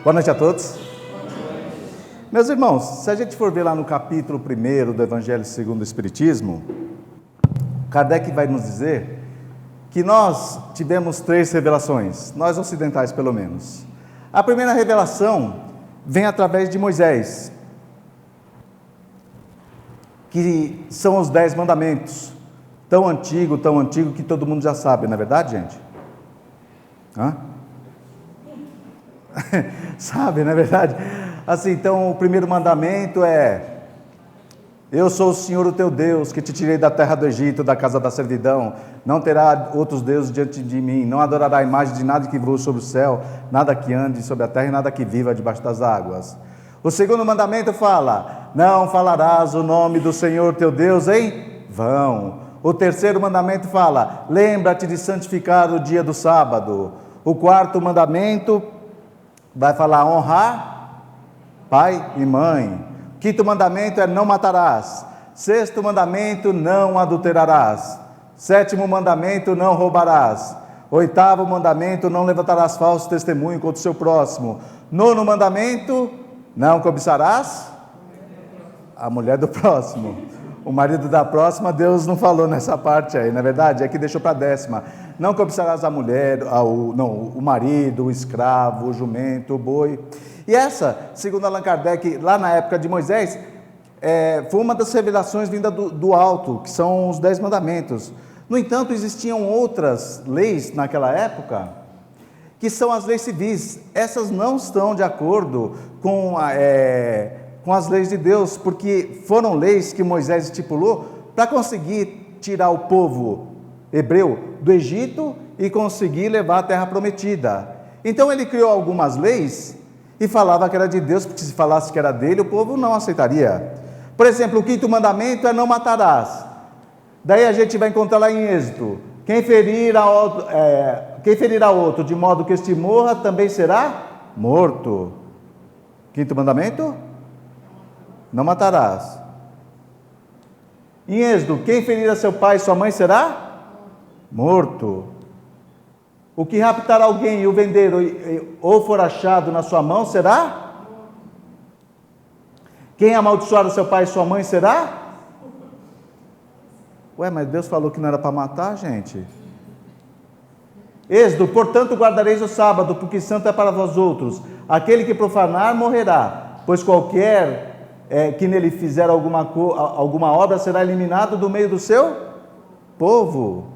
Boa noite a todos. Meus irmãos, se a gente for ver lá no capítulo 1 do Evangelho segundo o Espiritismo, Kardec vai nos dizer que nós tivemos 3 revelações, nós ocidentais pelo menos. A primeira revelação vem através de Moisés, que são os 10 mandamentos, tão antigo que todo mundo já sabe, não é verdade, gente? Sabe, não é verdade? Assim, então o primeiro mandamento é: eu sou o Senhor o teu Deus, que te tirei da terra do Egito, da casa da servidão. Não terá outros deuses diante de mim. Não adorará a imagem de nada que voe sobre o céu, nada que ande sobre a terra e nada que viva debaixo das águas. O segundo mandamento fala: não falarás o nome do Senhor teu Deus em vão. O terceiro mandamento fala: lembra-te de santificar o dia do sábado. O quarto mandamento vai falar: honrar pai e mãe. Quinto mandamento é: não matarás. Sexto mandamento: não adulterarás. Sétimo mandamento: não roubarás. Oitavo mandamento: não levantarás falso testemunho contra o seu próximo. Nono mandamento: não cobiçarás a mulher do próximo. O marido da próxima, Deus não falou nessa parte aí, na verdade, é que deixou para a 10ª. Não cobiçarás a mulher, o marido, o escravo, o jumento, o boi. E essa, segundo Allan Kardec, lá na época de Moisés, foi uma das revelações vinda do alto, que são os 10 mandamentos. No entanto, existiam outras leis naquela época, que são as leis civis. Essas não estão de acordo com as leis de Deus, porque foram leis que Moisés estipulou para conseguir tirar o povo hebreu do Egito e conseguir levar a terra prometida. Então ele criou algumas leis e falava que era de Deus, porque se falasse que era dele, o povo não aceitaria. Por exemplo, o 5º mandamento é: não matarás. Daí a gente vai encontrar lá em Êxodo: quem ferir a outro de modo que este morra, também será morto. 5º mandamento: não matarás. Em Êxodo: quem ferir a seu pai e sua mãe será morto. O que raptar alguém e o vender ou for achado na sua mão será? Quem amaldiçoar o seu pai e sua mãe será? Ué, mas Deus falou que não era para matar, gente. Êxodo: portanto guardareis o sábado, porque santo é para vós outros. Aquele que profanar morrerá, pois qualquer que nele fizer alguma obra será eliminado do meio do seu povo.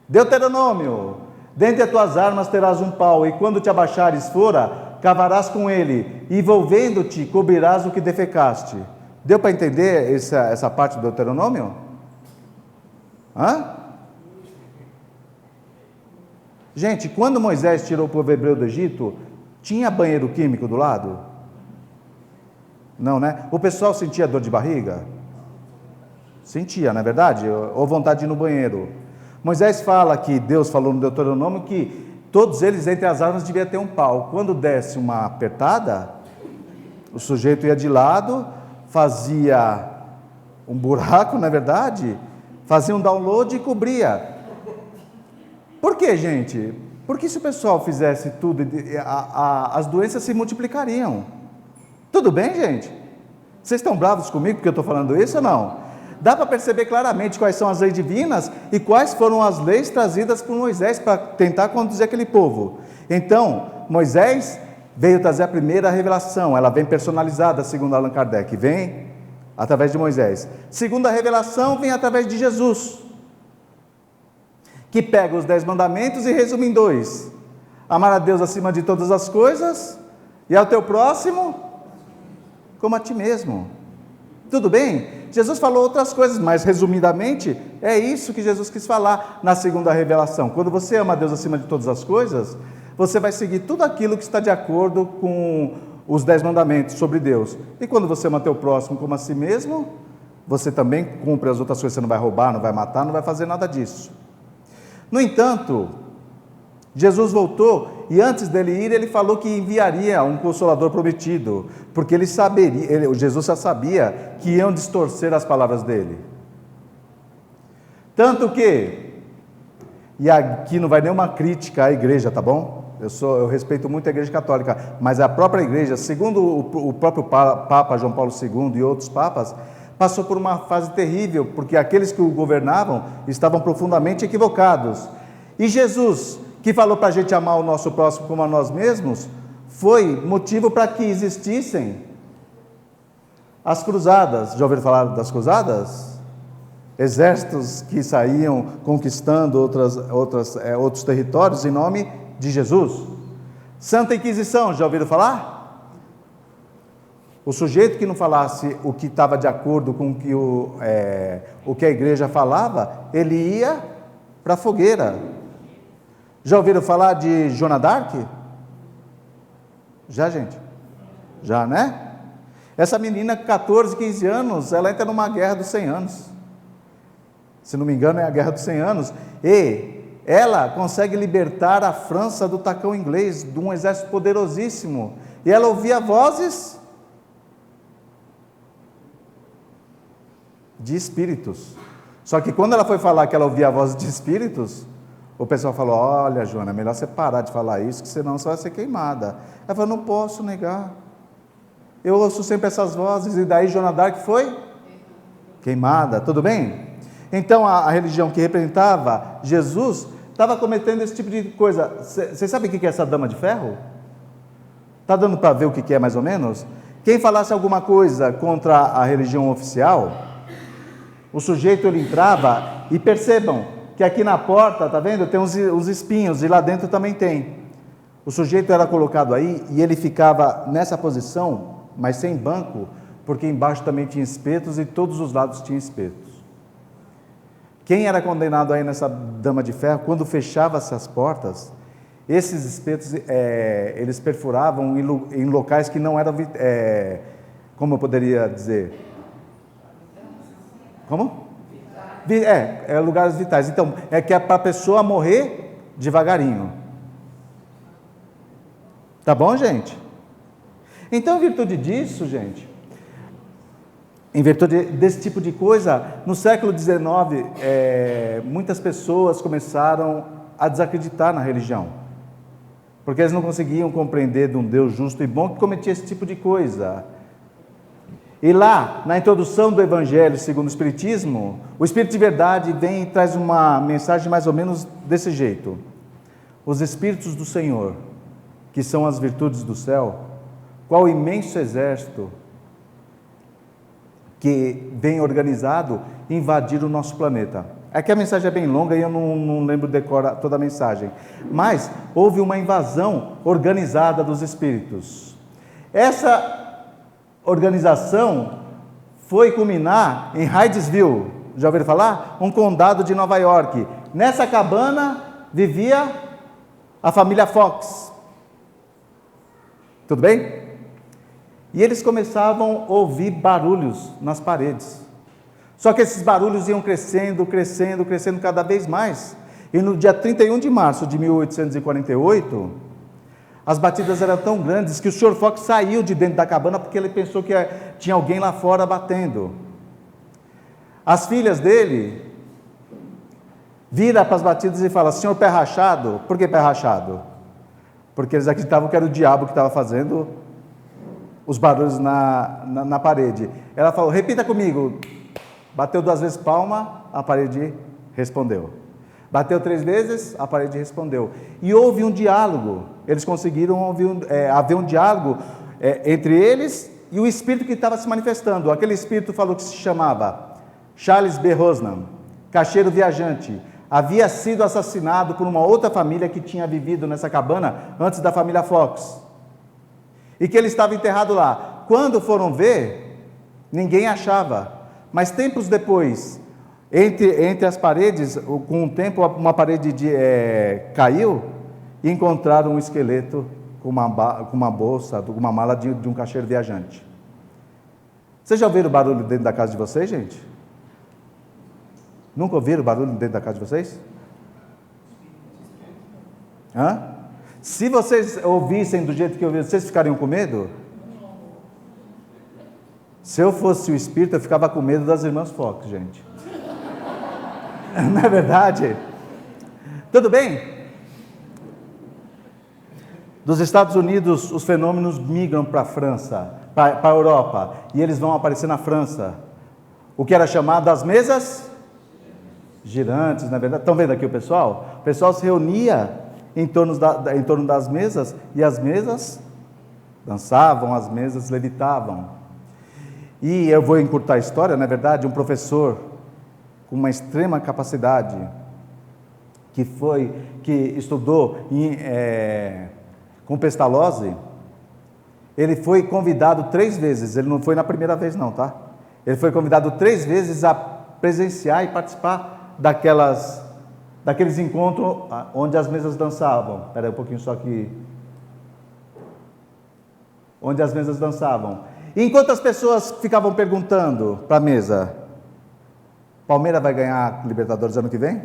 Deuteronômio: dentre as tuas armas terás um pau, e quando te abaixares fora, cavarás com ele, e envolvendo-te cobrirás o que defecaste. Deu para entender essa parte do Deuteronômio? Gente, quando Moisés tirou o povo hebreu do Egito, tinha banheiro químico do lado? Não, né? O pessoal sentia dor de barriga? Sentia, não é verdade? Ou vontade de ir no banheiro. Moisés fala que Deus falou no Deuteronômio que todos eles, entre as armas, devia ter um pau. Quando desse uma apertada, o sujeito ia de lado, fazia um buraco, não é verdade? Fazia um download e cobria. Por quê, gente? Porque se o pessoal fizesse tudo, as doenças se multiplicariam. Tudo bem, gente? Vocês estão bravos comigo porque eu estou falando isso ou não? Dá para perceber claramente quais são as leis divinas e quais foram as leis trazidas por Moisés para tentar conduzir aquele povo. Então, Moisés veio trazer a primeira revelação, ela vem personalizada, segundo Allan Kardec, vem através de Moisés. Segunda revelação vem através de Jesus, que pega os 10 mandamentos e resume em 2: amar a Deus acima de todas as coisas e ao teu próximo como a ti mesmo. Tudo bem? Jesus falou outras coisas, mas resumidamente é isso que Jesus quis falar na segunda revelação. Quando você ama a Deus acima de todas as coisas, você vai seguir tudo aquilo que está de acordo com os 10 mandamentos sobre Deus. E quando você ama teu próximo como a si mesmo, você também cumpre as outras coisas. Você não vai roubar, não vai matar, não vai fazer nada disso. No entanto, Jesus voltou e antes dele ir, ele falou que enviaria um Consolador prometido, porque Jesus já sabia que iam distorcer as palavras dele. Tanto que, e aqui não vai nenhuma crítica à igreja, tá bom? eu respeito muito a Igreja Católica, mas a própria Igreja, segundo o próprio Papa João Paulo II e outros papas, passou por uma fase terrível, porque aqueles que o governavam estavam profundamente equivocados. E Jesus, que falou para a gente amar o nosso próximo como a nós mesmos, foi motivo para que existissem as cruzadas. Já ouviram falar das cruzadas? Exércitos que saíam conquistando outros territórios em nome de Jesus. Santa Inquisição, já ouviram falar? O sujeito que não falasse o que estava de acordo com o que a igreja falava, ele ia para a fogueira. Já ouviram falar de Joana d'Arc? Já, gente? Já, né? Essa menina, 14, 15 anos, ela entra numa guerra dos 100 anos. Se não me engano, é a guerra dos 100 anos. E ela consegue libertar a França do tacão inglês, de um exército poderosíssimo. E ela ouvia vozes de espíritos. Só que quando ela foi falar que ela ouvia vozes de espíritos, o pessoal falou: olha, Joana, é melhor você parar de falar isso, que senão você vai ser queimada. Ela falou: não posso negar. Eu ouço sempre essas vozes. E daí Joana d'Arc foi queimada. Tudo bem? Então a religião que representava Jesus estava cometendo esse tipo de coisa. Vocês sabem o que é essa dama de ferro? Está dando para ver o que é mais ou menos? Quem falasse alguma coisa contra a religião oficial, o sujeito ele entrava, e percebam que aqui na porta, tá vendo? Tem uns espinhos, e lá dentro também tem. O sujeito era colocado aí, e ele ficava nessa posição, mas sem banco, porque embaixo também tinha espetos, e todos os lados tinham espetos. Quem era condenado aí nessa dama de ferro, quando fechava-se as portas, esses espetos, eles perfuravam em locais que não eram, como eu poderia dizer? Como? Lugares vitais. Então, que é para a pessoa morrer devagarinho. Tá bom, gente? Então, em virtude disso, gente, em virtude desse tipo de coisa, no século XIX, muitas pessoas começaram a desacreditar na religião, porque eles não conseguiam compreender de um Deus justo e bom que cometia esse tipo de coisa. E lá, na introdução do Evangelho segundo o Espiritismo, o Espírito de Verdade vem e traz uma mensagem mais ou menos desse jeito: os Espíritos do Senhor, que são as virtudes do céu, qual imenso exército que vem organizado invadir o nosso planeta. É que a mensagem é bem longa e eu não lembro decorar toda a mensagem, mas houve uma invasão organizada dos espíritos. Essa organização foi culminar em Hydesville, já ouviram falar? Um condado de Nova York. Nessa cabana vivia a família Fox. Tudo bem? E eles começavam a ouvir barulhos nas paredes. Só que esses barulhos iam crescendo, crescendo, crescendo cada vez mais. E no dia 31 de março de 1848, as batidas eram tão grandes que o Sr. Fox saiu de dentro da cabana porque ele pensou que tinha alguém lá fora batendo. As filhas dele viram para as batidas e falam: senhor pé rachado. Por que pé rachado? Porque eles acreditavam que era o diabo que estava fazendo os barulhos na parede. Ela falou: repita comigo. Bateu 2 vezes palma, a parede respondeu. Bateu 3 vezes, a parede respondeu. E houve um diálogo. Eles conseguiram haver um diálogo entre eles e o espírito que estava se manifestando. Aquele espírito falou que se chamava Charles B. Rosnan, caixeiro viajante. Havia sido assassinado por uma outra família que tinha vivido nessa cabana antes da família Fox. E que ele estava enterrado lá. Quando foram ver, ninguém achava. Mas tempos depois, entre as paredes, com o tempo, uma parede caiu e encontraram um esqueleto com uma bolsa, uma mala de um caixeiro viajante. Vocês já ouviram barulho dentro da casa de vocês, gente? Nunca ouviram barulho dentro da casa de vocês? Se vocês ouvissem do jeito que eu ouvi, vocês ficariam com medo? Se eu fosse o espírito, eu ficava com medo das irmãs Fox, gente. Não é verdade? Tudo bem? Dos Estados Unidos, os fenômenos migram para a França, para a Europa, e eles vão aparecer na França. O que era chamado as mesas girantes, na verdade. Estão vendo aqui o pessoal? O pessoal se reunia em torno das mesas, e as mesas dançavam, as mesas levitavam. E eu vou encurtar a história, na verdade, um professor com uma extrema capacidade, que estudou com Pestalozzi, ele foi convidado 3 vezes, ele não foi na primeira vez não, tá? Ele foi convidado 3 vezes a presenciar e participar daqueles encontros onde as mesas dançavam. Espera aí um pouquinho só que... Onde as mesas dançavam. E enquanto as pessoas ficavam perguntando para a mesa, Palmeiras vai ganhar a Libertadores ano que vem?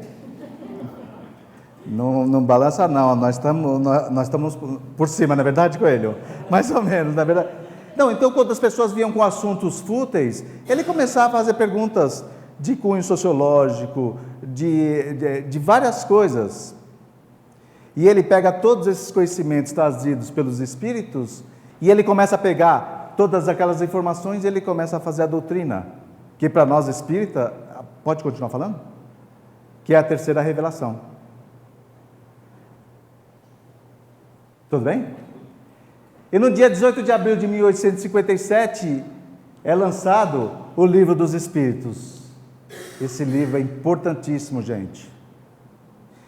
Não balança não, nós estamos por cima, na verdade, Coelho? Mais ou menos, na verdade. Não, então quando as pessoas vinham com assuntos fúteis, ele começava a fazer perguntas de cunho sociológico, de várias coisas. E ele pega todos esses conhecimentos trazidos pelos Espíritos, e ele começa a pegar todas aquelas informações e ele começa a fazer a doutrina, que para nós espírita, pode continuar falando? Que é a terceira revelação. Tudo bem? E no dia 18 de abril de 1857, é lançado o Livro dos Espíritos. Esse livro é importantíssimo, gente.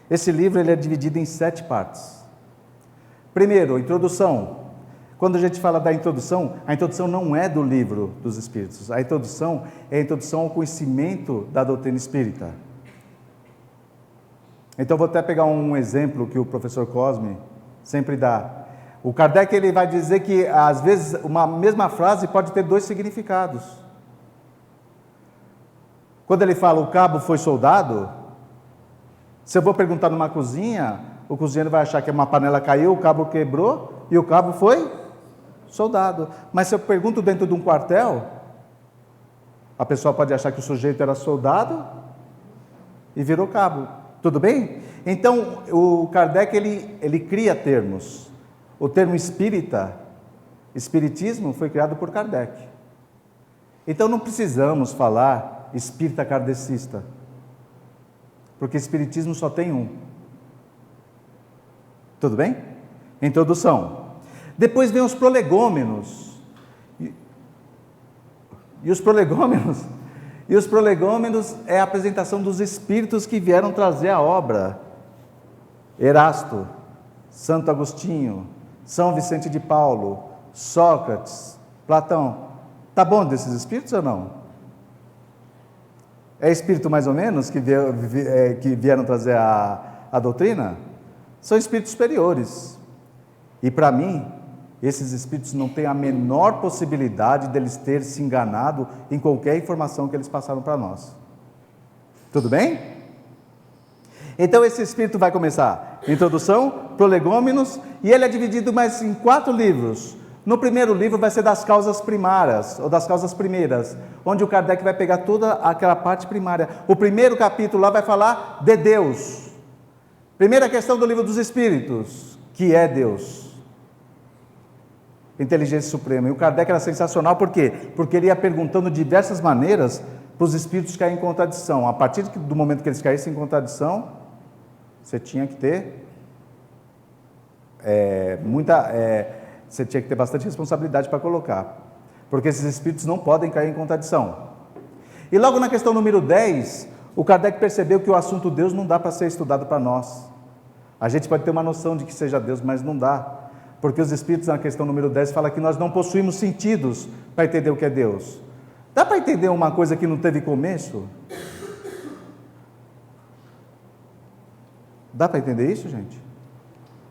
Esse livro ele é dividido em 7 partes. Primeiro, introdução. Quando a gente fala da introdução, a introdução não é do Livro dos Espíritos. A introdução é a introdução ao conhecimento da doutrina espírita. Então, vou até pegar um exemplo que o professor Cosme sempre dá. O Kardec ele vai dizer que, às vezes, uma mesma frase pode ter 2 significados. Quando ele fala, o cabo foi soldado, se eu vou perguntar numa cozinha, o cozinheiro vai achar que uma panela caiu, o cabo quebrou, e o cabo foi soldado. Mas se eu pergunto dentro de um quartel, a pessoa pode achar que o sujeito era soldado e virou cabo. Tudo bem? Então, o Kardec, ele cria termos. O termo espírita, espiritismo, foi criado por Kardec. Então, não precisamos falar espírita kardecista, porque espiritismo só tem um. Tudo bem? Introdução. Depois vem os prolegômenos. E os prolegômenos é a apresentação dos espíritos que vieram trazer a obra. Erasto, Santo Agostinho, São Vicente de Paulo, Sócrates, Platão. Tá bom desses espíritos ou não? É espírito mais ou menos que vieram trazer a doutrina? São espíritos superiores. E para mim, esses espíritos não têm a menor possibilidade deles terem se enganado em qualquer informação que eles passaram para nós. Tudo bem? Então esse espírito vai começar introdução, prolegômenos, e ele é dividido mais em 4 livros. No primeiro livro vai ser das causas primárias, ou das causas primeiras, onde o Kardec vai pegar toda aquela parte primária. O primeiro capítulo lá vai falar de Deus. Primeira questão do Livro dos Espíritos, que é Deus. Inteligência suprema. E o Kardec era sensacional, por quê? Porque ele ia perguntando de diversas maneiras para os espíritos caírem em contradição. A partir do momento que eles caíssem em contradição, você tinha que ter você tinha que ter bastante responsabilidade para colocar, porque esses espíritos não podem cair em contradição. E logo na questão número 10, o Kardec percebeu que o assunto Deus não dá para ser estudado para nós. A gente pode ter uma noção de que seja Deus, mas não dá. Porque os Espíritos, na questão número 10, fala que nós não possuímos sentidos para entender o que é Deus. Dá para entender uma coisa que não teve começo? Dá para entender isso, gente?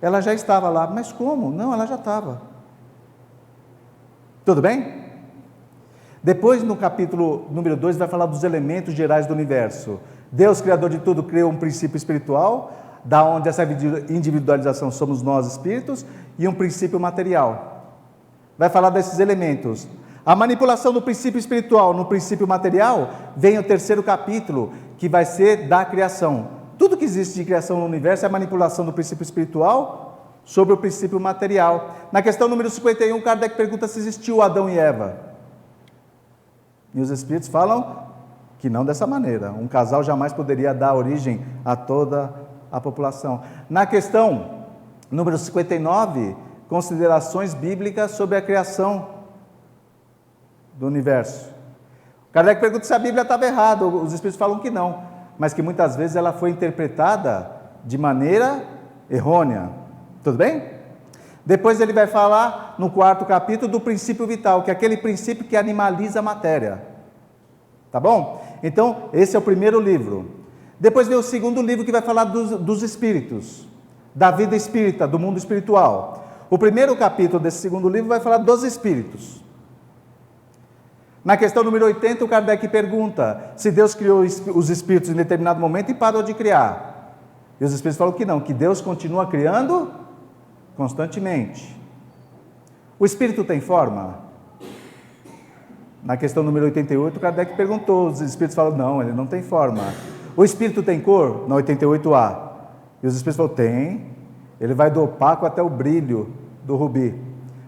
Ela já estava lá, mas como? Não, ela já estava. Tudo bem? Depois, no capítulo número 2, vai falar dos elementos gerais do universo. Deus, Criador de tudo, criou um princípio espiritual, da onde essa individualização somos nós, espíritos, e um princípio material. Vai falar desses elementos. A manipulação do princípio espiritual no princípio material, vem o terceiro capítulo, que vai ser da criação. Tudo que existe de criação no universo é a manipulação do princípio espiritual sobre o princípio material. Na questão número 51, Kardec pergunta se existiu Adão e Eva. E os espíritos falam que não dessa maneira. Um casal jamais poderia dar origem a toda a população. Na questão número 59, considerações bíblicas sobre a criação do universo. Kardec pergunta se a Bíblia estava errada. Os espíritos falam que não, mas que muitas vezes ela foi interpretada de maneira errônea. Tudo bem? Depois ele vai falar no 4º capítulo do princípio vital, que é aquele princípio que animaliza a matéria. Tá bom? Então, esse é o primeiro livro. Depois vem o segundo livro, que vai falar dos espíritos, da vida espírita, do mundo espiritual. O primeiro capítulo desse segundo livro vai falar dos espíritos. Na questão número 80, o Kardec pergunta se Deus criou os espíritos em determinado momento e parou de criar. E os espíritos falam que não, que Deus continua criando constantemente. O espírito tem forma? Na questão número 88, Kardec perguntou, os espíritos falam, não, ele não tem forma. O espírito tem cor? Na 88A. E os espíritos falam, tem. Ele vai do opaco até o brilho do rubi.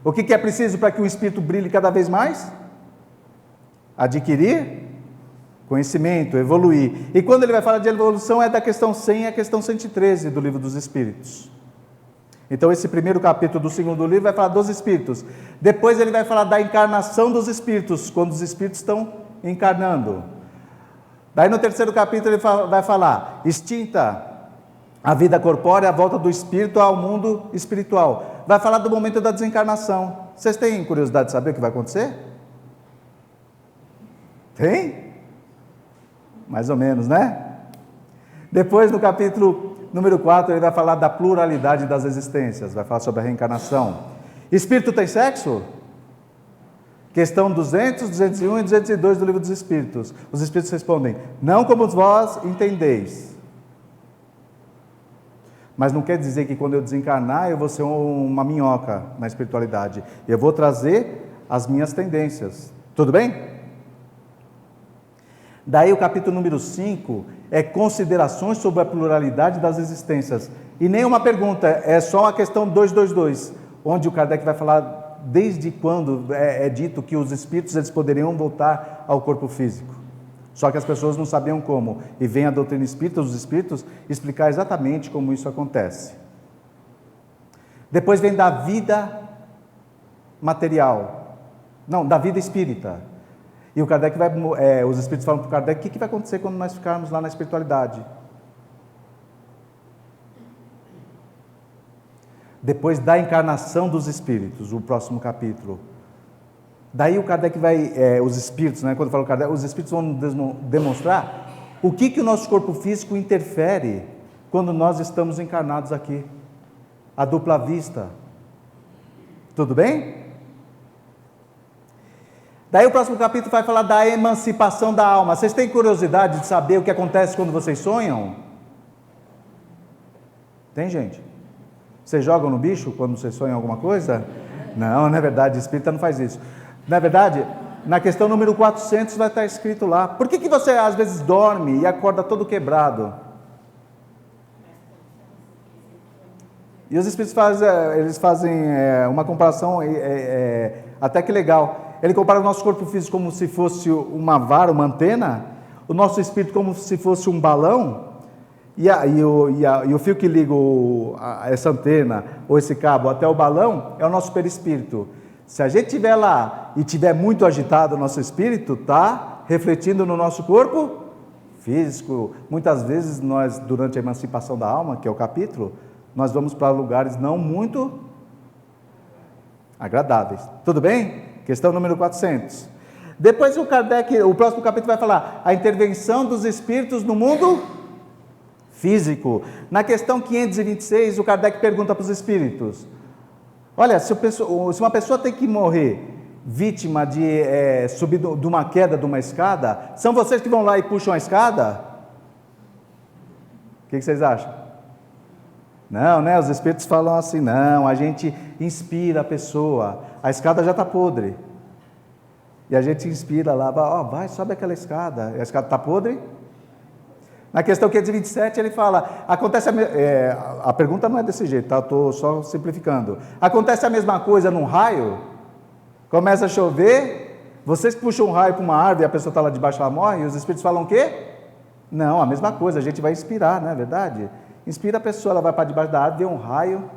O que é preciso para que o espírito brilhe cada vez mais? Adquirir conhecimento, evoluir. E quando ele vai falar de evolução, é da questão 100 a questão 113 do Livro dos Espíritos. Então, esse primeiro capítulo do segundo livro vai falar dos espíritos. Depois ele vai falar da encarnação dos espíritos, quando os espíritos estão encarnando. Daí no terceiro capítulo ele vai falar, extinta a vida corpórea, a volta do espírito ao mundo espiritual. Vai falar do momento da desencarnação. Vocês têm curiosidade de saber o que vai acontecer? Tem? Mais ou menos, né? Depois no capítulo número 4, ele vai falar da pluralidade das existências, vai falar sobre a reencarnação. Espírito tem sexo? Questão 200, 201 e 202 do Livro dos Espíritos. Os Espíritos respondem, não como vós entendeis. Mas não quer dizer que quando eu desencarnar, eu vou ser uma minhoca na espiritualidade. Eu vou trazer as minhas tendências. Tudo bem? Daí o capítulo número 5 é considerações sobre a pluralidade das existências. E nem uma pergunta, é só a questão 222, onde o Kardec vai falar desde quando é dito que os espíritos eles poderiam voltar ao corpo físico. Só que as pessoas não sabiam como. E vem a doutrina espírita, os espíritos, explicar exatamente como isso acontece. Depois vem da vida material. Não, da vida espírita. E o Kardec os espíritos falam para o Kardec, o que vai acontecer quando nós ficarmos lá na espiritualidade? Depois da encarnação dos espíritos, o próximo capítulo. Daí o Kardec os espíritos, né, quando eu falo Kardec, os espíritos vão demonstrar o que o nosso corpo físico interfere quando nós estamos encarnados aqui. A dupla vista. Tudo bem? Daí o próximo capítulo vai falar da emancipação da alma. Vocês têm curiosidade de saber o que acontece quando vocês sonham? Tem, gente? Vocês jogam no bicho quando vocês sonham alguma coisa? Não, na verdade, o espírita não faz isso. Na verdade, na questão número 400 vai estar escrito lá. Por que você às vezes dorme e acorda todo quebrado? E os espíritos fazem uma comparação até que legal. Ele compara o nosso corpo físico como se fosse uma vara, uma antena, o nosso espírito como se fosse um balão, e o fio que liga essa antena ou esse cabo até o balão é o nosso perispírito. Se a gente estiver lá e estiver muito agitado o nosso espírito, está refletindo no nosso corpo físico. Muitas vezes nós, durante a emancipação da alma, que é o capítulo, nós vamos para lugares não muito agradáveis. Tudo bem? Questão número 400. Depois o próximo capítulo vai falar a intervenção dos espíritos no mundo físico. Na questão 526, o Kardec pergunta para os espíritos, olha, se uma pessoa tem que morrer vítima de subir de uma queda de uma escada, são vocês que vão lá e puxam a escada? O que vocês acham? Não, né? Os espíritos falam assim, não, a gente inspira a pessoa, a escada já está podre, e a gente inspira lá, vai, sobe aquela escada, e a escada está podre? Na questão 527 ele fala, a pergunta não é desse jeito, tá? Estou só simplificando. Acontece a mesma coisa num raio? Começa a chover, vocês puxam um raio para uma árvore e a pessoa está lá debaixo, ela morre, e os espíritos falam o quê? Não, a mesma coisa, a gente vai inspirar, não é verdade? Inspira a pessoa, ela vai para debaixo da árvore, vê um raio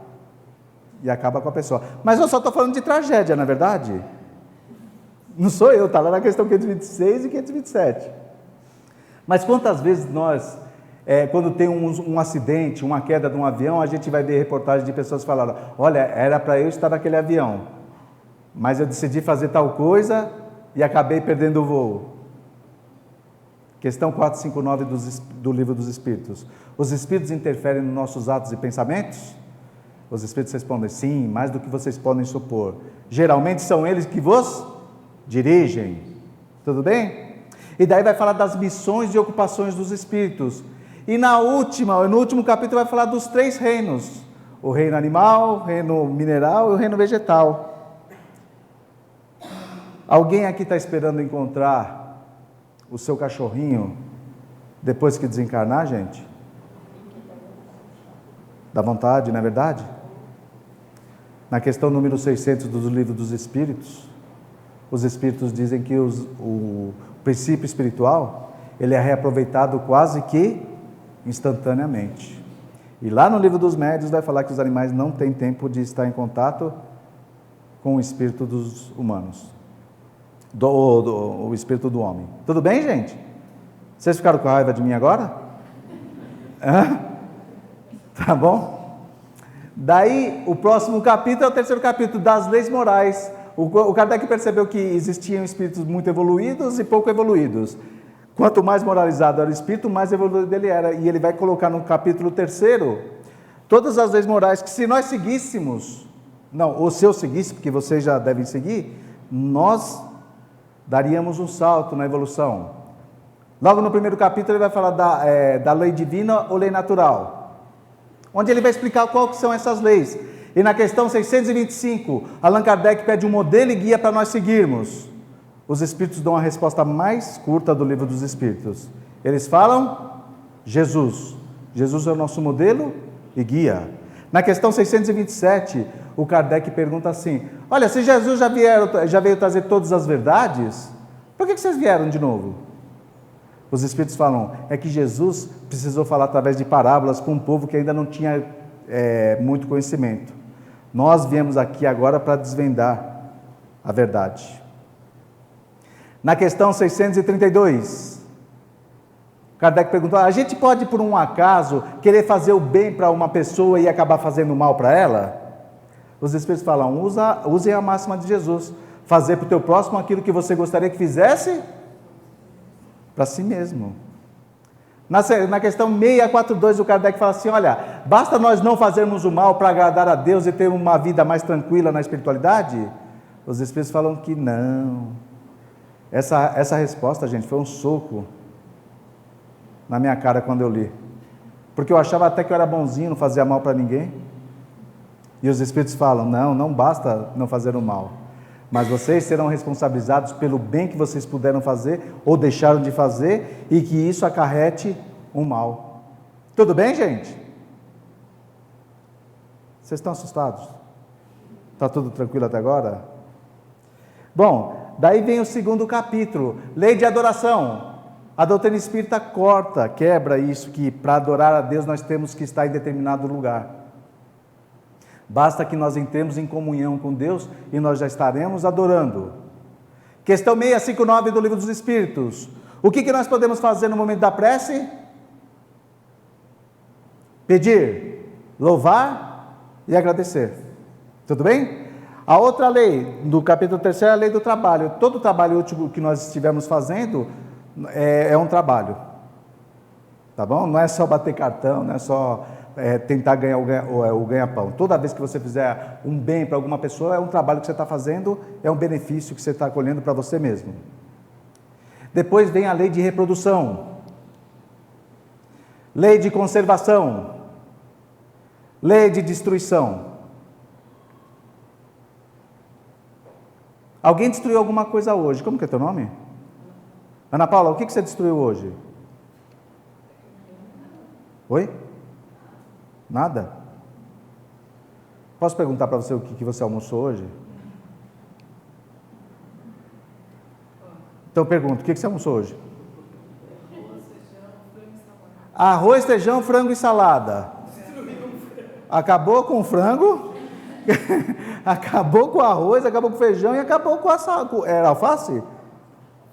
e acaba com a pessoa. Mas eu só estou falando de tragédia, não é verdade? Não sou eu, está lá na questão 526 e 527. Mas quantas vezes nós, quando tem um acidente, uma queda de um avião, a gente vai ver reportagens de pessoas falando, olha, era para eu estar naquele avião, mas eu decidi fazer tal coisa e acabei perdendo o voo. Questão 459 do Livro dos Espíritos. Os Espíritos interferem nos nossos atos e pensamentos? Os Espíritos respondem, sim, mais do que vocês podem supor. Geralmente são eles que vos dirigem. Tudo bem? E daí vai falar das missões e ocupações dos Espíritos. E no último capítulo vai falar dos 3 reinos. O reino animal, o reino mineral e o reino vegetal. Alguém aqui está esperando encontrar o seu cachorrinho depois que desencarnar, gente? Dá vontade, não é verdade? Na questão número 600 do Livro dos Espíritos, os Espíritos dizem que o princípio espiritual, ele é reaproveitado quase que instantaneamente. E lá no Livro dos Médiuns vai falar que os animais não têm tempo de estar em contato com o espírito dos humanos, o espírito do homem. Tudo bem, gente? Vocês ficaram com raiva de mim agora? Tá bom? Daí, o próximo capítulo é o 3º capítulo, das leis morais. O Kardec percebeu que existiam espíritos muito evoluídos e pouco evoluídos. Quanto mais moralizado era o espírito, mais evoluído ele era. E ele vai colocar no capítulo 3º todas as leis morais que, se nós seguíssemos, ou se eu seguisse, porque vocês já devem seguir, nós daríamos um salto na evolução. Logo no 1º capítulo ele vai falar da lei divina ou lei natural, onde ele vai explicar quais são essas leis. E na questão 625, Allan Kardec pede um modelo e guia para nós seguirmos. Os Espíritos dão a resposta mais curta do Livro dos Espíritos. Eles falam, Jesus. Jesus é o nosso modelo e guia. Na questão 627, o Kardec pergunta assim, olha, se Jesus já veio trazer todas as verdades, por que vocês vieram de novo? Os Espíritos falam, é que Jesus precisou falar através de parábolas com um povo que ainda não tinha muito conhecimento. Nós viemos aqui agora para desvendar a verdade. Na questão 632, Kardec perguntou, a gente pode por um acaso querer fazer o bem para uma pessoa e acabar fazendo mal para ela? Os Espíritos falam, usem a máxima de Jesus, fazer para o teu próximo aquilo que você gostaria que fizesse para si mesmo. Na questão 642, o Kardec fala assim, olha, basta nós não fazermos o mal para agradar a Deus e ter uma vida mais tranquila na espiritualidade? Os Espíritos falam que não. Essa resposta, gente, foi um soco na minha cara quando eu li. Porque eu achava até que eu era bonzinho, não fazia mal para ninguém. E os Espíritos falam, não basta não fazer o mal, mas vocês serão responsabilizados pelo bem que vocês puderam fazer ou deixaram de fazer e que isso acarrete um mal. Tudo bem, gente? Vocês estão assustados? Está tudo tranquilo até agora? Bom, daí vem o 2º capítulo, lei de adoração. A doutrina espírita quebra isso, que para adorar a Deus nós temos que estar em determinado lugar. Basta que nós entremos em comunhão com Deus e nós já estaremos adorando. Questão 659 do Livro dos Espíritos. O que nós podemos fazer no momento da prece? Pedir, louvar e agradecer. Tudo bem? A outra lei, do capítulo 3º, é a lei do trabalho. Todo trabalho útil que nós estivermos fazendo é um trabalho. Tá bom? Não é só bater cartão, não é só tentar ganhar o ganha-pão. Toda vez que você fizer um bem para alguma pessoa, é um trabalho que você está fazendo, é um benefício que você está colhendo para você mesmo. Depois vem a lei de reprodução, lei de conservação, lei de destruição. Alguém destruiu alguma coisa hoje? Como que é teu nome? Ana Paula, o que você destruiu hoje? Oi? Nada? Posso perguntar para você o que você almoçou hoje? Então eu pergunto, o que você almoçou hoje? Arroz, feijão, frango e salada. Acabou com o frango, acabou com o arroz, acabou com o feijão e acabou com a salada. Era alface?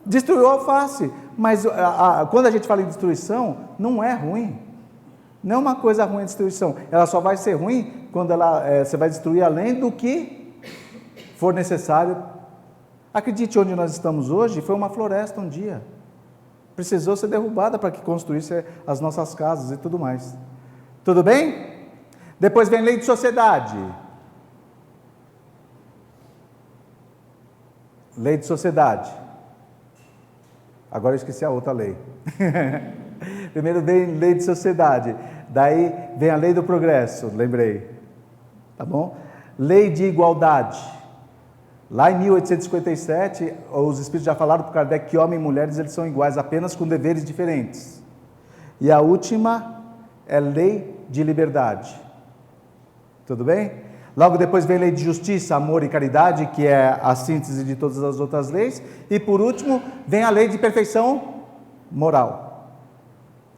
Destruiu a alface. Mas quando a gente fala em destruição, não é ruim. Não é uma coisa ruim a destruição. Ela só vai ser ruim quando você vai destruir além do que for necessário. Acredite, onde nós estamos hoje foi uma floresta um dia. Precisou ser derrubada para que construísse as nossas casas e tudo mais. Tudo bem? Depois vem lei de sociedade. Lei de sociedade. Agora eu esqueci a outra lei. Primeiro vem lei de sociedade. Daí vem a lei do progresso, lembrei. Tá bom? Lei de igualdade. Lá em 1857, os espíritos já falaram para Kardec que homens e mulheres eles são iguais, apenas com deveres diferentes. E a última é lei de liberdade. Tudo bem? Logo depois vem lei de justiça, amor e caridade, que é a síntese de todas as outras leis. E por último, vem a lei de perfeição moral.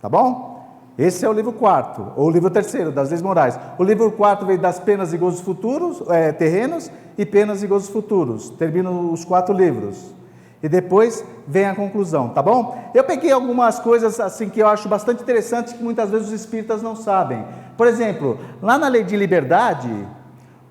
Tá bom? Esse é o livro 4, ou o livro 3º, das leis morais. O livro 4 vem das penas e gozos futuros, terrenos, e penas e gozos futuros. Termino os 4 livros. E depois vem a conclusão, tá bom? Eu peguei algumas coisas assim que eu acho bastante interessantes, que muitas vezes os espíritas não sabem. Por exemplo, lá na lei de liberdade,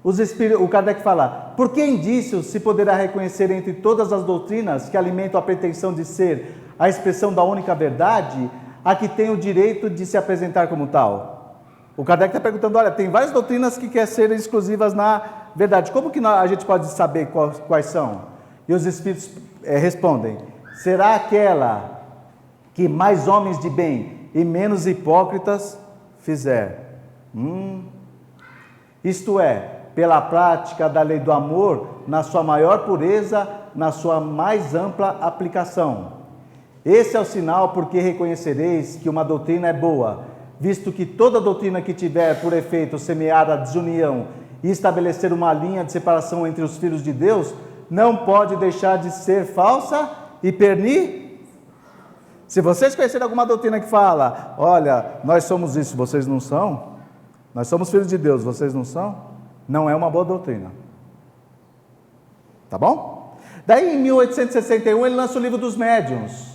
o Kardec fala: por que indícios se poderá reconhecer entre todas as doutrinas que alimentam a pretensão de ser a expressão da única verdade, a que tem o direito de se apresentar como tal? O Kardec está perguntando, olha, tem várias doutrinas que querem ser exclusivas na verdade, como que a gente pode saber quais são? E os espíritos respondem: será aquela que mais homens de bem e menos hipócritas fizer? Isto é, pela prática da lei do amor, na sua maior pureza, na sua mais ampla aplicação. Esse é o sinal porque reconhecereis que uma doutrina é boa, visto que toda doutrina que tiver por efeito semear a desunião e estabelecer uma linha de separação entre os filhos de Deus, não pode deixar de ser falsa e perniciosa. Se vocês conhecerem alguma doutrina que fala, olha, nós somos isso, vocês não são, nós somos filhos de Deus, vocês não são, não é uma boa doutrina. Tá bom? Daí em 1861 ele lança o livro dos médiuns.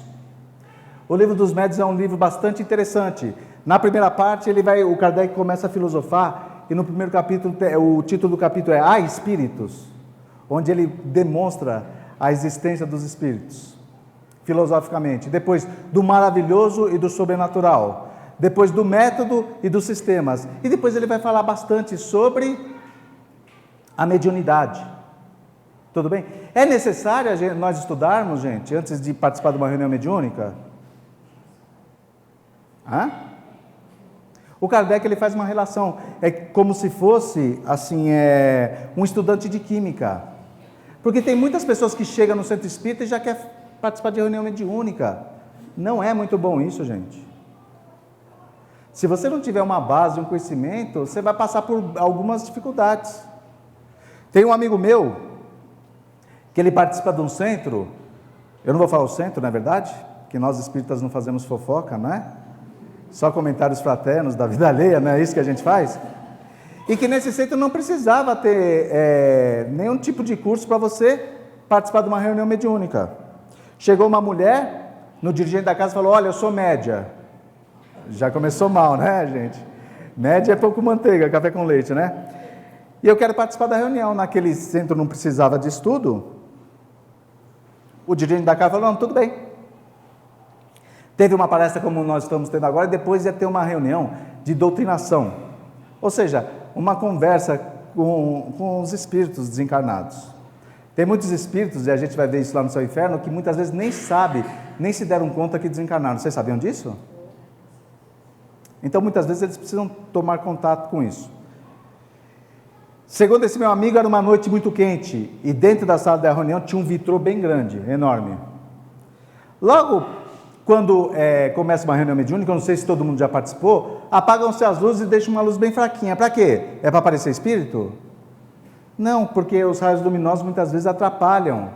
O livro dos médiuns é um livro bastante interessante. Na primeira parte o Kardec começa a filosofar, e no primeiro capítulo, o título do capítulo é Há Espíritos, onde ele demonstra a existência dos espíritos, filosoficamente. Depois do maravilhoso e do sobrenatural. Depois do método e dos sistemas. E depois ele vai falar bastante sobre a mediunidade. Tudo bem? É necessário nós estudarmos, gente, antes de participar de uma reunião mediúnica? O Kardec ele faz uma relação, é como se fosse assim, um estudante de química, porque tem muitas pessoas que chegam no centro espírita e já quer participar de reunião mediúnica. Não é muito bom isso, gente. Se você não tiver uma base, um conhecimento, você vai passar por algumas dificuldades. Tem um amigo meu que ele participa de um centro, eu não vou falar o centro, não é verdade? Que nós espíritas não fazemos fofoca, não é? Só comentários fraternos da vida alheia, não é isso que a gente faz? E que nesse centro não precisava ter nenhum tipo de curso para você participar de uma reunião mediúnica. Chegou uma mulher no dirigente da casa e falou: olha, eu sou média. Já começou mal, né, gente? Média é pouco manteiga, café com leite, né? E eu quero participar da reunião. Naquele centro não precisava de estudo. O dirigente da casa falou: não, tudo bem. Teve uma palestra como nós estamos tendo agora, e depois ia ter uma reunião de doutrinação. Ou seja, uma conversa com os espíritos desencarnados. Tem muitos espíritos, e a gente vai ver isso lá no Céu e Inferno, que muitas vezes nem se deram conta que desencarnaram. Vocês sabiam disso? Então, muitas vezes eles precisam tomar contato com isso. Segundo esse meu amigo, era uma noite muito quente, e dentro da sala da reunião tinha um vitrô bem grande, enorme. Logo, quando começa uma reunião mediúnica, eu não sei se todo mundo já participou, apagam-se as luzes e deixam uma luz bem fraquinha. Para quê? É para aparecer espírito? Não, porque os raios luminosos muitas vezes atrapalham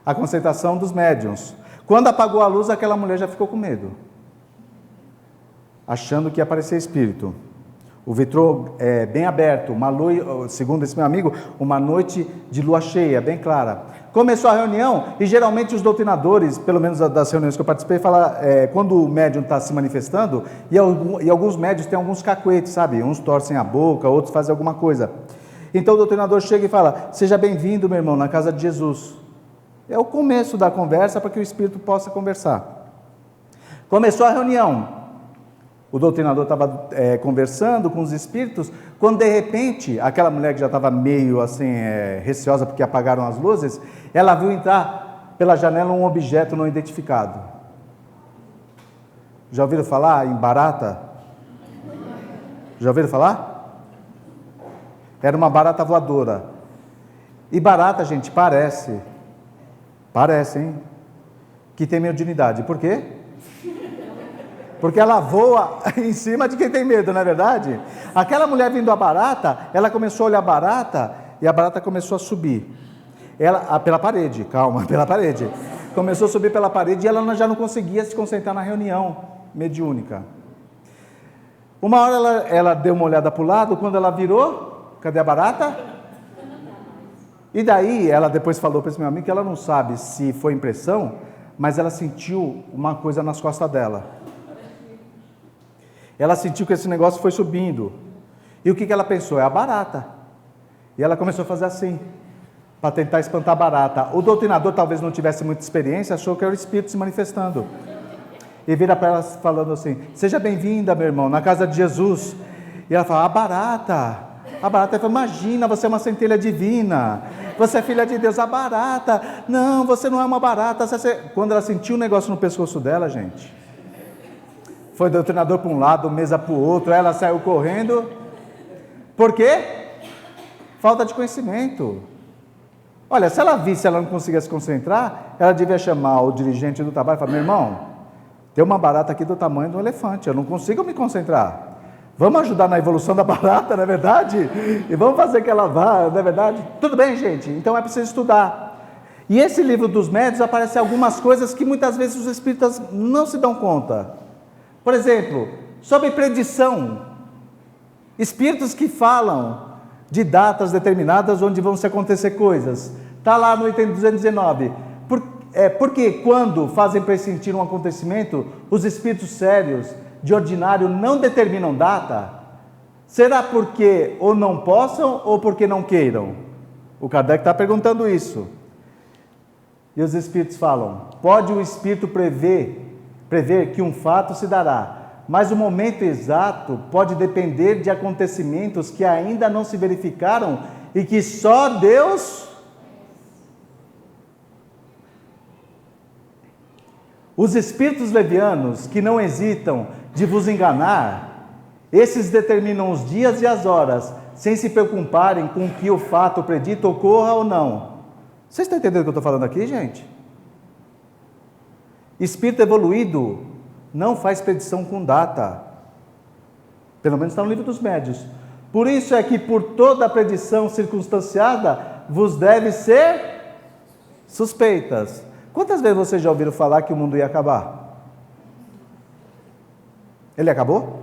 a concentração dos médiuns. Quando apagou a luz, aquela mulher já ficou com medo, achando que ia aparecer espírito. O vitrô é bem aberto, segundo esse meu amigo, uma noite de lua cheia, bem clara. Começou a reunião e geralmente os doutrinadores, pelo menos das reuniões que eu participei, falam quando o médium está se manifestando, e alguns médios têm alguns cacuetes, sabe? Uns torcem a boca, outros fazem alguma coisa. Então o doutrinador chega e fala: seja bem-vindo, meu irmão, na casa de Jesus. É o começo da conversa para que o espírito possa conversar. Começou a reunião. O doutrinador estava conversando com os espíritos, quando de repente, aquela mulher que já estava meio assim, receosa porque apagaram as luzes, ela viu entrar pela janela um objeto não identificado. Já ouviram falar em barata? Já ouviram falar? Era uma barata voadora. E barata, gente, parece, hein? Que tem mediunidade. Por quê? Porque ela voa em cima de quem tem medo, não é verdade? Aquela mulher vindo a barata, ela começou a olhar a barata e a barata começou a subir. Pela parede, pela parede. Começou a subir pela parede e ela já não conseguia se concentrar na reunião mediúnica. Uma hora ela deu uma olhada para o lado, quando ela virou, cadê a barata? E daí ela depois falou para esse meu amigo que ela não sabe se foi impressão, mas ela sentiu uma coisa nas costas dela. Ela sentiu que esse negócio foi subindo. E o que ela pensou? É a barata. E ela começou a fazer assim, para tentar espantar a barata. O doutrinador talvez não tivesse muita experiência, achou que era o espírito se manifestando. E vira para ela falando assim: seja bem-vinda, meu irmão, na casa de Jesus. E ela fala: a barata. A barata fala: imagina, você é uma centelha divina. Você é filha de Deus. A barata. Não, você não é uma barata. Quando ela sentiu um negócio no pescoço dela, gente, foi doutrinador para um lado, mesa para o outro, ela saiu correndo. Por quê? Falta de conhecimento. Olha, se ela visse, ela não conseguia se concentrar, ela devia chamar o dirigente do trabalho e falar: meu irmão, tem uma barata aqui do tamanho de um elefante, eu não consigo me concentrar. Vamos ajudar na evolução da barata, não é verdade? E vamos fazer que ela vá, não é verdade? Tudo bem, gente? Então é preciso estudar. E esse livro dos médiuns aparecem algumas coisas que muitas vezes os espíritas não se dão conta. Por exemplo, sobre predição. Espíritos que falam de datas determinadas onde vão se acontecer coisas. Está lá no item 219. Porque quando fazem pressentir um acontecimento, os espíritos sérios, de ordinário, não determinam data? Será porque ou não possam ou porque não queiram? O Kardec está perguntando isso. E os espíritos falam: pode o espírito prever que um fato se dará, mas o momento exato pode depender de acontecimentos que ainda não se verificaram e que só Deus... Os espíritos levianos, que não hesitam de vos enganar, esses determinam os dias e as horas, sem se preocuparem com que o fato predito ocorra ou não. Vocês estão entendendo o que eu estou falando aqui, gente? Espírito evoluído não faz predição com data. Pelo menos está no livro dos médiuns. Por isso é que por toda predição circunstanciada vos deve ser suspeitas. Quantas vezes vocês já ouviram falar que o mundo ia acabar? Ele acabou?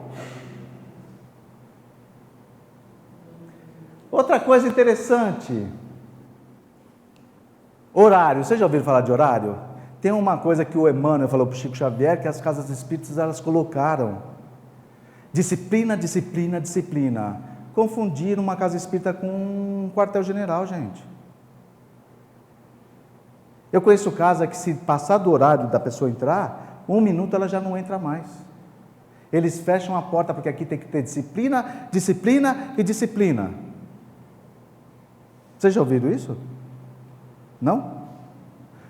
Outra coisa interessante. Horário. Vocês já ouviram falar de horário? Tem uma coisa que o Emmanuel falou para o Chico Xavier, que as casas espíritas elas colocaram: disciplina, disciplina, disciplina. Confundiram uma casa espírita com um quartel-general, gente. Eu conheço casa que, se passar do horário da pessoa entrar, 1 minuto ela já não entra mais. Eles fecham a porta porque aqui tem que ter disciplina, disciplina e disciplina. Vocês já ouviram isso? Não?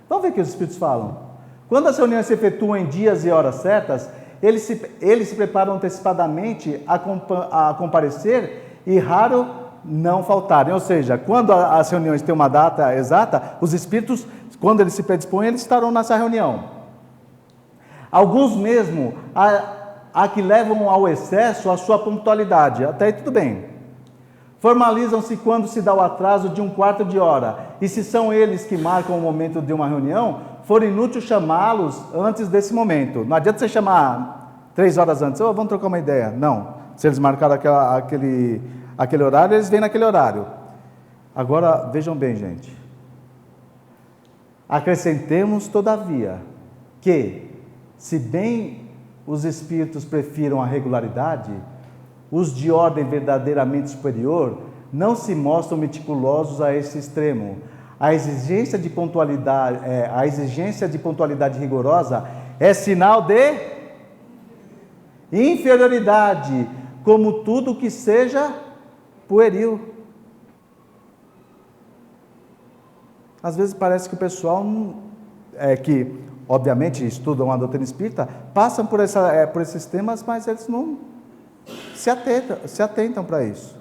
Vamos ver o que os espíritos falam. Quando as reuniões se efetuam em dias e horas certas, eles se preparam antecipadamente a comparecer e raro não faltarem. Ou seja, quando as reuniões têm uma data exata, os espíritos, quando eles se predispõem, eles estarão nessa reunião. Alguns mesmo há que levam ao excesso a sua pontualidade. Até aí tudo bem. Formalizam-se quando se dá o atraso de um quarto de hora. E se são eles que marcam o momento de uma reunião, for inútil chamá-los antes desse momento. Não adianta você chamar 3 horas antes. Vamos trocar uma ideia. Não. Se eles marcaram aquele horário, eles vêm naquele horário. Agora, vejam bem, gente. Acrescentemos, todavia, que, se bem os espíritos prefiram a regularidade, os de ordem verdadeiramente superior não se mostram meticulosos a esse extremo. A exigência de pontualidade rigorosa é sinal de inferioridade, como tudo que seja pueril. Às vezes parece que o pessoal que obviamente estudam a doutrina espírita passam por esses temas, mas eles não se atentam para isso.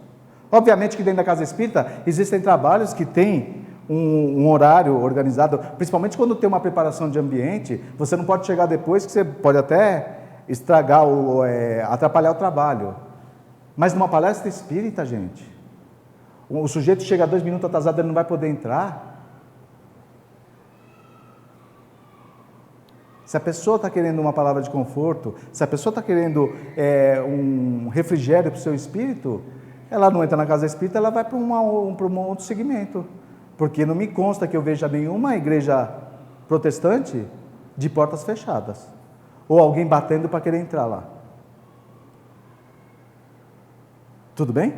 Obviamente que dentro da casa espírita existem trabalhos que têm um horário organizado, principalmente quando tem uma preparação de ambiente. Você não pode chegar depois, que você pode até estragar ou atrapalhar o trabalho. Mas numa palestra espírita, gente, o sujeito chega 2 minutos atrasado, ele não vai poder entrar. Se a pessoa está querendo uma palavra de conforto, se a pessoa está querendo um refrigério para o seu espírito, ela não entra na casa espírita, ela vai para um outro segmento. Porque não me consta que eu veja nenhuma igreja protestante de portas fechadas. Ou alguém batendo para querer entrar lá. Tudo bem?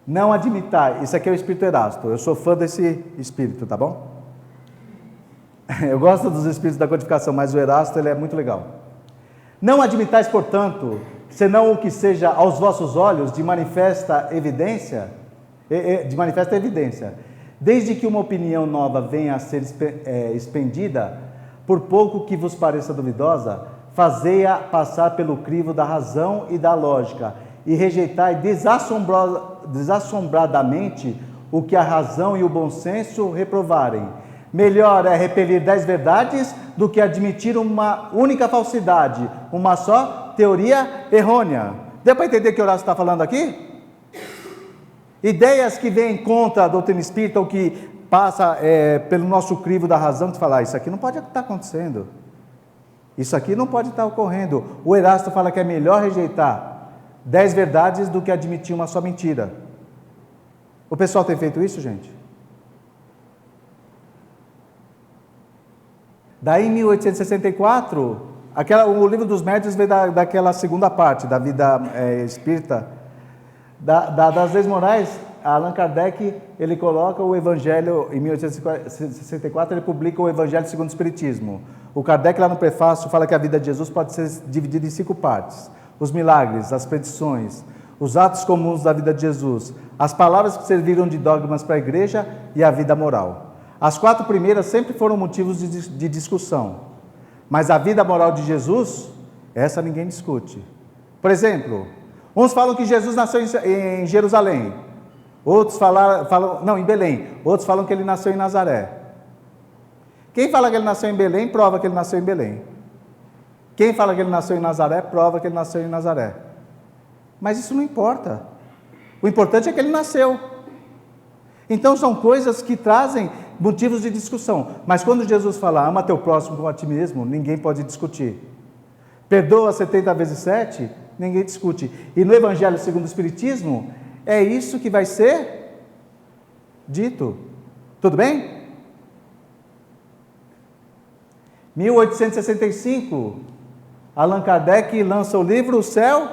Não admitai, isso aqui é o Espírito Erasto, eu sou fã desse Espírito, tá bom? Eu gosto dos Espíritos da codificação, mas o Erasto ele é muito legal. Não admitais, portanto, senão o que seja aos vossos olhos de manifesta evidência, desde que uma opinião nova venha a ser expendida, por pouco que vos pareça duvidosa, fazei-a passar pelo crivo da razão e da lógica, e rejeitai desassombradamente o que a razão e o bom senso reprovarem. Melhor é repelir 10 verdades do que admitir uma única falsidade, uma só teoria errônea. Deu para entender o que o Horácio está falando aqui? Ideias que vêm contra a doutrina espírita ou que passa pelo nosso crivo da razão, de falar, isso aqui não pode estar acontecendo. Isso aqui não pode estar ocorrendo. O Erasto fala que é melhor rejeitar 10 verdades do que admitir uma só mentira. O pessoal tem feito isso, gente? Daí, em 1864, o Livro dos Médiuns veio daquela segunda parte, da vida espírita. Das leis morais, Allan Kardec, ele coloca o Evangelho, em 1864, ele publica o Evangelho segundo o Espiritismo. O Kardec, lá no prefácio, fala que a vida de Jesus pode ser dividida em 5 partes. Os milagres, as predições, os atos comuns da vida de Jesus, as palavras que serviram de dogmas para a igreja e a vida moral. As 4 primeiras sempre foram motivos de discussão, mas a vida moral de Jesus, essa ninguém discute. Por exemplo, uns falam que Jesus nasceu em Jerusalém, outros falam em Belém, outros falam que ele nasceu em Nazaré. Quem fala que ele nasceu em Belém, prova que ele nasceu em Belém. Quem fala que ele nasceu em Nazaré, prova que ele nasceu em Nazaré. Mas isso não importa. O importante é que ele nasceu. Então são coisas que trazem motivos de discussão. Mas quando Jesus fala, ama teu próximo como a ti mesmo, ninguém pode discutir. Perdoa 70 vezes 7, ninguém discute. E no Evangelho segundo o Espiritismo, é isso que vai ser dito. Tudo bem? 1865, Allan Kardec lança o livro O Céu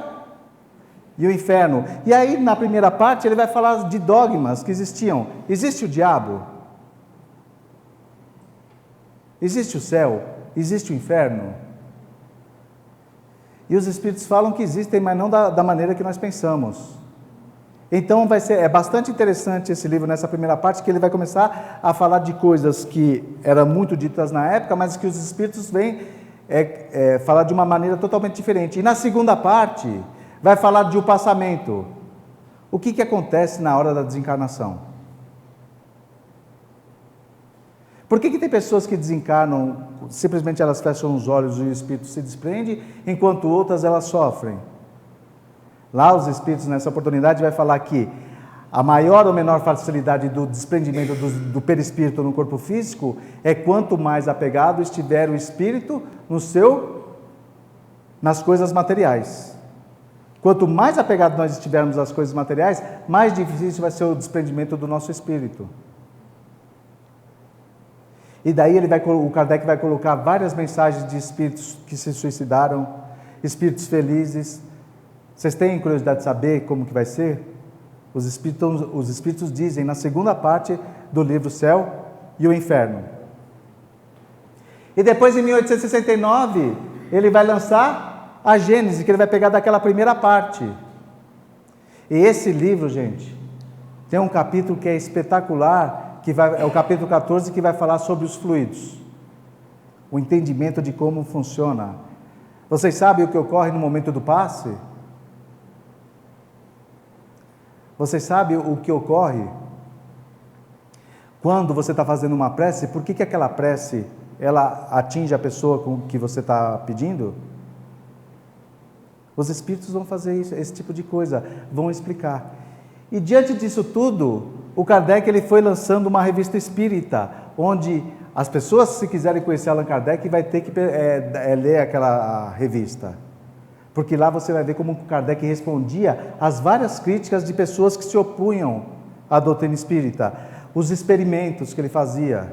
e o Inferno. E aí, na primeira parte, ele vai falar de dogmas que existiam. Existe o diabo? Existe o céu? Existe o inferno? E os Espíritos falam que existem, mas não da maneira que nós pensamos. Então é bastante interessante esse livro nessa primeira parte, que ele vai começar a falar de coisas que eram muito ditas na época, mas que os Espíritos vêm falar de uma maneira totalmente diferente. E na segunda parte, vai falar de o passamento. O que acontece na hora da desencarnação? Por que tem pessoas que desencarnam, simplesmente elas fecham os olhos e o espírito se desprende, enquanto outras elas sofrem? Lá os espíritos, nessa oportunidade, vai falar que a maior ou menor facilidade do desprendimento do perispírito no corpo físico é quanto mais apegado estiver o espírito nas coisas materiais. Quanto mais apegado nós estivermos às coisas materiais, mais difícil vai ser o desprendimento do nosso espírito. E daí o Kardec vai colocar várias mensagens de espíritos que se suicidaram, espíritos felizes. Vocês têm curiosidade de saber como que vai ser? Os espíritos dizem na segunda parte do livro Céu e o Inferno. E depois, em 1869, ele vai lançar a Gênese, que ele vai pegar daquela primeira parte. E esse livro, gente, tem um capítulo que é espetacular, é o capítulo 14, que vai falar sobre os fluidos. O entendimento de como funciona. Vocês sabem o que ocorre no momento do passe? Vocês sabem o que ocorre quando você está fazendo uma prece? Por que aquela prece ela atinge a pessoa com que você está pedindo? Os espíritos vão fazer isso, esse tipo de coisa, vão explicar. E diante disso tudo, o Kardec ele foi lançando uma revista espírita, onde as pessoas, se quiserem conhecer Allan Kardec, vai ter que ler aquela revista. Porque lá você vai ver como Kardec respondia às várias críticas de pessoas que se opunham à doutrina espírita, os experimentos que ele fazia.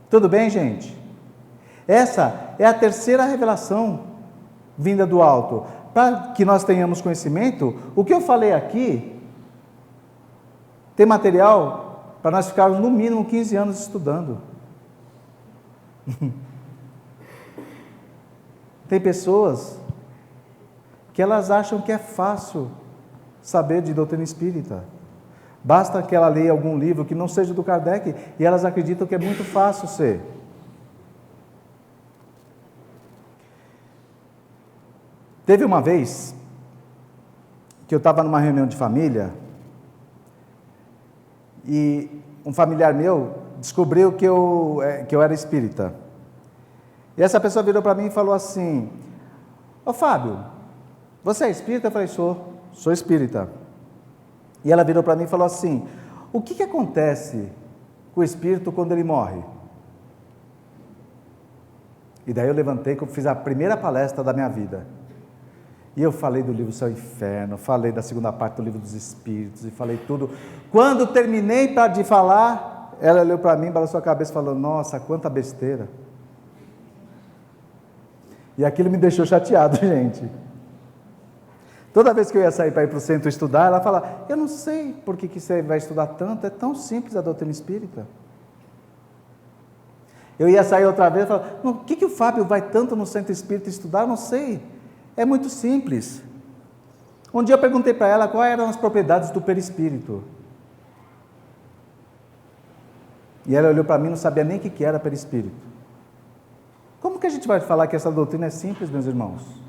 Tudo bem, gente? Essa é a terceira revelação vinda do alto. Para que nós tenhamos conhecimento, o que eu falei aqui tem material para nós ficarmos no mínimo 15 anos estudando. Tem pessoas que elas acham que é fácil saber de doutrina espírita. Basta que ela leia algum livro que não seja do Kardec e elas acreditam que é muito fácil ser. Teve uma vez que eu estava numa reunião de família e um familiar meu descobriu que eu era espírita. E essa pessoa virou para mim e falou assim: "Ô Fábio, você é espírita?" Eu falei: sou espírita. E ela virou para mim e falou assim: "O que acontece com o espírito quando ele morre?" E daí eu levantei, fiz a primeira palestra da minha vida. E eu falei do livro Céu e Inferno, falei da segunda parte do livro dos Espíritos, e falei tudo. Quando terminei de falar, ela olhou para mim, balançou a cabeça e falou: "Nossa, quanta besteira." E aquilo me deixou chateado, gente. Toda vez que eu ia sair para ir para o centro estudar, ela fala: "Eu não sei por que você vai estudar tanto, é tão simples a doutrina espírita." Eu ia sair outra vez e falava: "O que o Fábio vai tanto no centro espírita estudar? Eu não sei, é muito simples." Um dia eu perguntei para ela quais eram as propriedades do perispírito. E ela olhou para mim e não sabia nem o que era perispírito. Como que a gente vai falar que essa doutrina é simples, meus irmãos?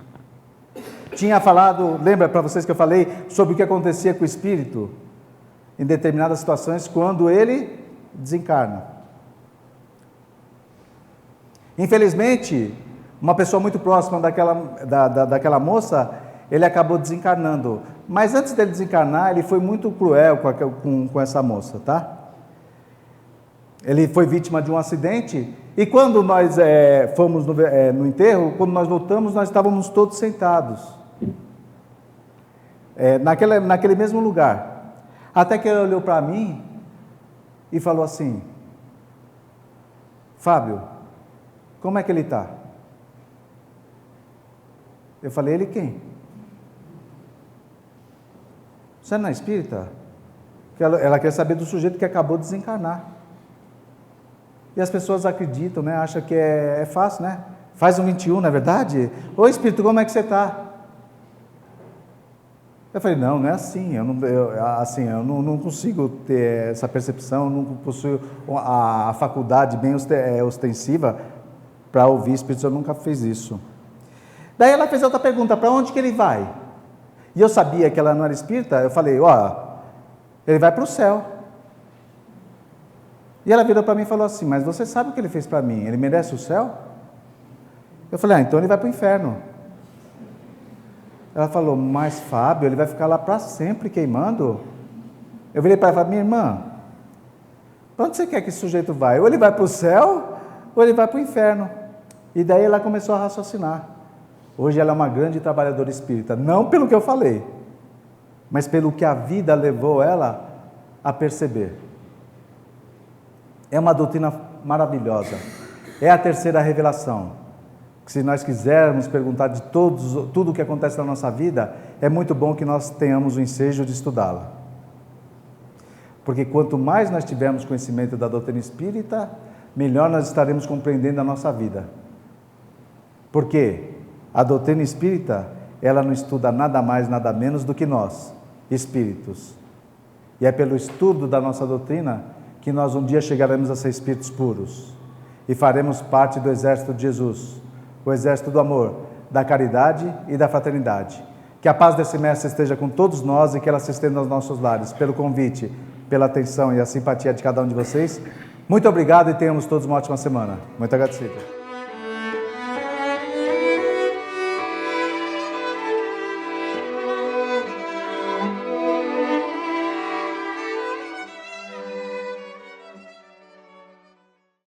Tinha falado, lembra para vocês que eu falei sobre o que acontecia com o espírito em determinadas situações quando ele desencarna. Infelizmente, uma pessoa muito próxima daquela moça, ele acabou desencarnando. Mas antes dele desencarnar, ele foi muito cruel com essa moça, tá? Ele foi vítima de um acidente, e quando nós fomos no enterro, quando nós voltamos, nós estávamos todos sentados. Naquele mesmo lugar. Até que ele olhou para mim e falou assim: "Fábio, como é que ele está?" Eu falei: "Ele quem?" "Você não é espírita?" Ela quer saber do sujeito que acabou de desencarnar. E as pessoas acreditam, né? Acham que é fácil, né? Faz um 21, não é verdade? "Ô espírito, como é que você está?" Eu falei: não é assim, eu não consigo ter essa percepção, eu não possuo a faculdade bem ostensiva para ouvir espíritos, eu nunca fiz isso. Daí ela fez outra pergunta: para onde que ele vai? E eu sabia que ela não era espírita, eu falei: ele vai para o céu. E ela virou para mim e falou assim, mas você sabe o que ele fez para mim? Ele merece o céu? Eu falei, então ele vai para o inferno. Ela falou, mas Fábio, ele vai ficar lá para sempre queimando? Eu virei para ela e falei, minha irmã, para onde você quer que esse sujeito vai? Ou ele vai para o céu, ou ele vai para o inferno. E daí ela começou a raciocinar. Hoje ela é uma grande trabalhadora espírita, não pelo que eu falei, mas pelo que a vida levou ela a perceber. É uma doutrina maravilhosa. É a terceira revelação. Se nós quisermos perguntar de tudo o que acontece na nossa vida, é muito bom que nós tenhamos o ensejo de estudá-la. Porque quanto mais nós tivermos conhecimento da doutrina espírita, melhor nós estaremos compreendendo a nossa vida. Porque a doutrina espírita, ela não estuda nada mais, nada menos do que nós, espíritos. E é pelo estudo da nossa doutrina que nós um dia chegaremos a ser espíritos puros. E faremos parte do exército de Jesus, o exército do amor, da caridade e da fraternidade. Que a paz desse mestre esteja com todos nós e que ela se estenda aos nossos lares. Pelo convite, pela atenção e a simpatia de cada um de vocês. Muito obrigado e tenhamos todos uma ótima semana. Muito agradecido.